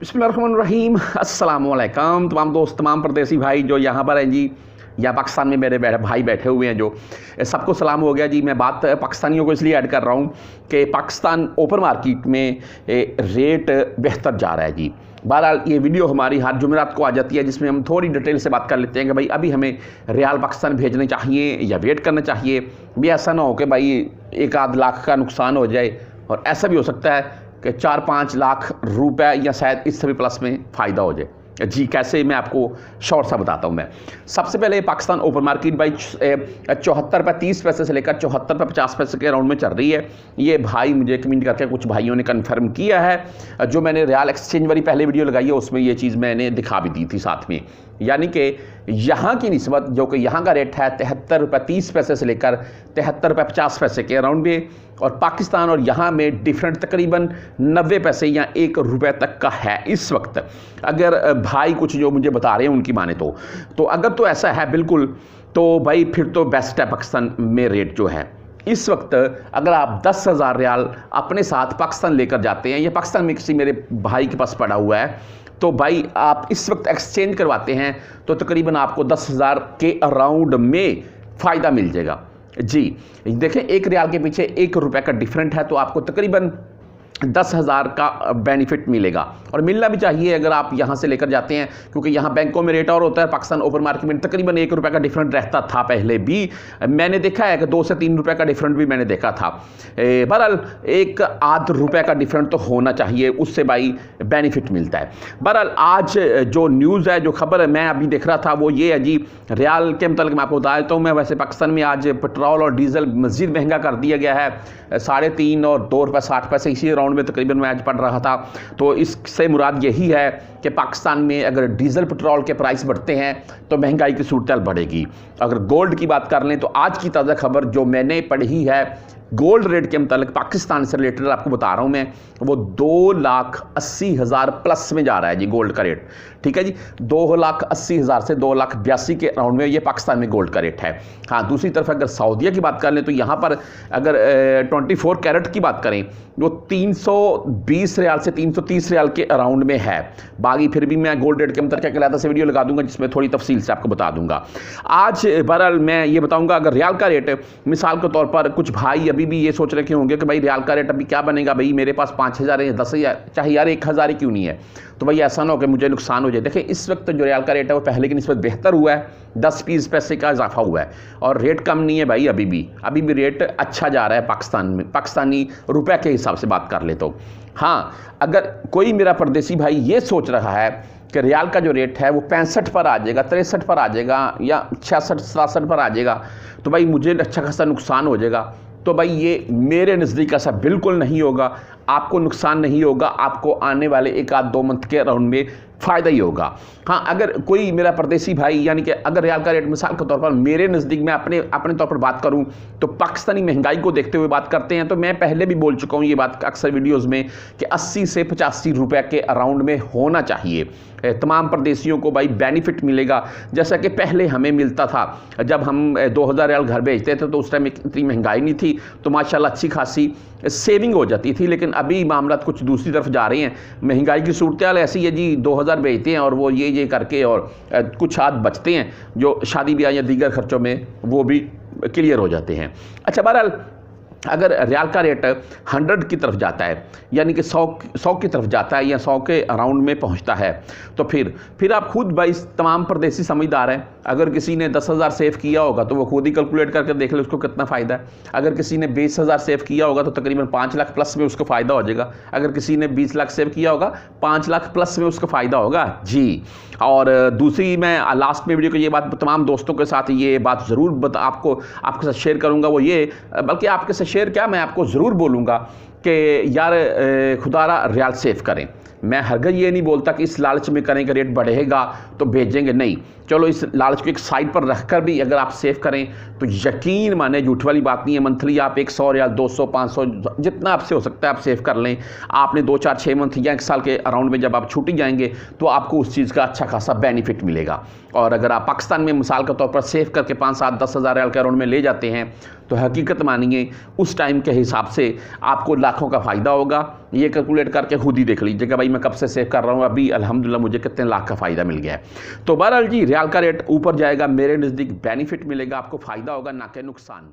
बिस्मिल्लाहिर्रहमानिर्रहीम अस्सलाम वालेकुम तमाम दोस्त, तमाम परदेसी भाई जो यहाँ पर हैं जी, या पाकिस्तान में मेरे भाई बैठे हुए हैं, जो सबको सलाम हो गया जी। मैं बात पाकिस्तानियों को इसलिए ऐड कर रहा हूँ कि पाकिस्तान ओपन मार्केट में रेट बेहतर जा रहा है जी। बहरहाल ये वीडियो हमारी हर जुमेरात को आ जाती है, जिसमें हम थोड़ी डिटेल से बात कर लेते हैं कि भाई अभी हमें रियाल पाकिस्तान भेजने चाहिए या वेट करना चाहिए। भी ऐसा ना हो कि भाई 1-आध लाख का नुकसान हो जाए, और ऐसा भी हो सकता है कि 4-5 लाख रुपए या शायद इससे भी प्लस में फ़ायदा हो जाए जी। कैसे, मैं आपको शॉर्ट सा बताता हूँ। मैं सबसे पहले पाकिस्तान ओपन मार्केट भाई 74 रुपये 30 पैसे से लेकर 74 रुपये 50 पैसे के राउंड में चल रही है। ये भाई मुझे कमेंट करके कुछ भाइयों ने कन्फर्म किया है। जो मैंने रियाल एक्सचेंज वाली पहले वीडियो लगाई है उसमें ये चीज़ मैंने दिखा भी दी थी साथ में, यानी कि यहाँ की निस्बत जो कि यहाँ का रेट है 73 रुपये 30 पैसे से लेकर 73 रुपये 50 पैसे के अराउंड में, और पाकिस्तान और यहाँ में डिफरेंट तकरीबन 90 पैसे या 1 रुपये तक का है इस वक्त। अगर भाई कुछ जो मुझे बता रहे हैं उनकी माने तो अगर तो ऐसा है बिल्कुल, तो भाई फिर तो बेस्ट है पाकिस्तान में रेट जो है इस वक्त। अगर आप 10,000 रियाल अपने साथ पाकिस्तान लेकर जाते हैं, या पाकिस्तान में किसी मेरे भाई के पास पड़ा हुआ है, तो भाई आप इस वक्त एक्सचेंज करवाते हैं तो तकरीबन आपको 10,000 के अराउंड में फ़ायदा मिल जाएगा जी। देखें, 1 रियाल के पीछे 1 रुपये का डिफरेंट है, तो आपको तकरीबन 10,000 का बेनिफिट मिलेगा, और मिलना भी चाहिए अगर आप यहाँ से लेकर जाते हैं, क्योंकि यहाँ बैंकों में रेट और होता है, पाकिस्तान ओपन मार्केट में तकरीबन 1 रुपये का डिफरेंट रहता था पहले भी। मैंने देखा है कि 2 से 3 रुपये का डिफरेंट भी मैंने देखा था। बहरहाल 1-आध रुपये का डिफरेंट तो होना चाहिए, उससे भाई बेनिफिट मिलता है। बहरहाल आज जो न्यूज़ है, जो खबर मैं अभी देख रहा था वो ये है जी, रियाल के मतलब मैं आपको बता देता हूँ। मैं वैसे पाकिस्तान में आज पेट्रोल और डीजल मज़ीद महंगा कर दिया गया है, 3.5 और 2 रुपये 60 पैसे इसी राउंड में तकरीबन मैं आज पढ़ रहा था। तो इससे मुराद यही है कि पाकिस्तान में अगर डीजल पेट्रोल के प्राइस बढ़ते हैं तो महंगाई की सूरत बढ़ेगी। अगर गोल्ड की बात कर लें तो आज की ताज़ा खबर जो मैंने पढ़ी है गोल्ड रेट के मतलब पाकिस्तान से रिलेटेड आपको बता रहा हूं मैं, वो 2,80,000 प्लस में जा रहा है जी गोल्ड का रेट। ठीक है जी, 2,80,000 से 2,82,000 के राउंड में ये पाकिस्तान में गोल्ड का रेट है। हाँ, दूसरी तरफ अगर सऊदीया की बात कर लें तो यहाँ पर अगर 24 कैरेट की बात करें वो 320 रियाल से 330 रियाल के अराउंड में है। बाकी फिर भी मैं गोल्ड रेट के मतलब क्या कहलाता से वीडियो लगा दूंगा, जिसमें थोड़ी तफसील से आपको बता दूंगा। आज बहरहाल मैं ये बताऊंगा, अगर रियाल का रेट मिसाल के तौर पर कुछ भाई अभी भी ये सोच रखे होंगे कि भाई रियाल का रेट अभी क्या बनेगा, भाई मेरे पास 5,000 है, 10,000 चाहे यार 1,000 ही क्यों नहीं है, तो भाई ऐसा ना हो कि मुझे नुकसान हो जाए। देखिए, इस वक्त जो रियाल का रेट है वो पहले की निस्बत बेहतर हुआ है, 10-20 पैसे का इजाफा हुआ है, और रेट कम नहीं है भाई। अभी भी रेट अच्छा जा रहा है पाकिस्तान में, पाकिस्तानी रुपए के हिसाब से बात कर ले तो। हाँ, अगर कोई मेरा परदेसी भाई ये सोच रहा है कि रियाल का जो रेट है वो 65 पर आ जाएगा, 63 पर आ जाएगा, या 66-67 पर आ जाएगा, तो भाई मुझे अच्छा खासा नुकसान हो जाएगा, तो भाई ये मेरे नज़दीक ऐसा बिल्कुल नहीं होगा। आपको नुकसान नहीं होगा, आपको आने वाले 1-2 मंथ के राउंड में फ़ायदा ही होगा। हाँ, अगर कोई मेरा परदेसी भाई, यानी कि अगर रियाल का रेट मिसाल के तौर पर मेरे नज़दीक में अपने तौर पर बात करूं तो पाकिस्तानी महंगाई को देखते हुए बात करते हैं, तो मैं पहले भी बोल चुका हूं ये बात अक्सर वीडियोज़ में कि 80 से 85 रुपये के अराउंड में होना चाहिए। तमाम परदेसियों को भाई बेनिफिट मिलेगा, जैसा कि पहले हमें मिलता था। जब हम 2,000 रियाल घर भेजते थे तो उस टाइम इतनी महंगाई नहीं थी, तो माशाल्लाह अच्छी खासी सेविंग हो जाती थी। लेकिन अभी मामला कुछ दूसरी तरफ जा रहे हैं, महंगाई की सूरत हाल ऐसी है जी, 2,000 भेजते हैं और वो ये करके, और कुछ हाथ बचते हैं जो शादी ब्याह या दीगर खर्चों में वो भी क्लियर हो जाते हैं। अच्छा, बहरहाल अगर रियाल का रेट 100 की तरफ जाता है, यानी कि 100 की तरफ जाता है या 100 के अराउंड में पहुंचता है, तो फिर आप खुद भाई तमाम परदेसी समझदार हैं। अगर किसी ने 10,000 सेव किया होगा तो वो खुद ही कैलकुलेट करके देख ले उसको कितना फ़ायदा है। अगर किसी ने 20,000 सेव किया होगा तो तकरीबन 5 लाख प्लस में उसको फ़ायदा हो जाएगा। अगर किसी ने 20 लाख सेव किया होगा 5 लाख प्लस में उसको फ़ायदा होगा जी। और दूसरी, मैं लास्ट में वीडियो को ये बात तमाम दोस्तों के साथ ये बात ज़रूर आपके साथ शेयर करूँगा, वो ये, बल्कि आपके साथ शेयर क्या, मैं आपको ज़रूर बोलूँगा कि यार खुदारा रियाल सेव करें। मैं हरगिज़ ये नहीं बोलता कि इस लालच में करें कि रेट बढ़ेगा तो भेजेंगे, नहीं। चलो इस लालच को एक साइड पर रखकर भी अगर आप सेव करें तो यकीन माने, झूठ वाली बात नहीं है, मंथली आप 100 रियाल 200 500 जितना आपसे हो सकता है आप सेव कर लें। आपने 2 4 6 मंथ या 1 साल के अराउंड में जब आप छूटी जाएंगे तो आपको उस चीज़ का अच्छा खासा बेनिफिट मिलेगा। और अगर आप पाकिस्तान में मिसाल के तौर पर सेव करके 5-7-10 हज़ार रियाल के अराउंड में ले जाते हैं तो हकीकत मानिए उस टाइम के हिसाब से आपको लाखों का फ़ायदा होगा। ये कैलकुलेट करके खुद ही देख लीजिएगा भाई मैं कब से सेव कर रहा हूँ, अभी अल्हम्दुलिल्लाह मुझे कितने लाख का फ़ायदा मिल गया है। तो बहरहाल जी रियाल का रेट ऊपर जाएगा, मेरे नज़दीक बेनिफिट मिलेगा, आपको फ़ायदा होगा ना कि नुकसान।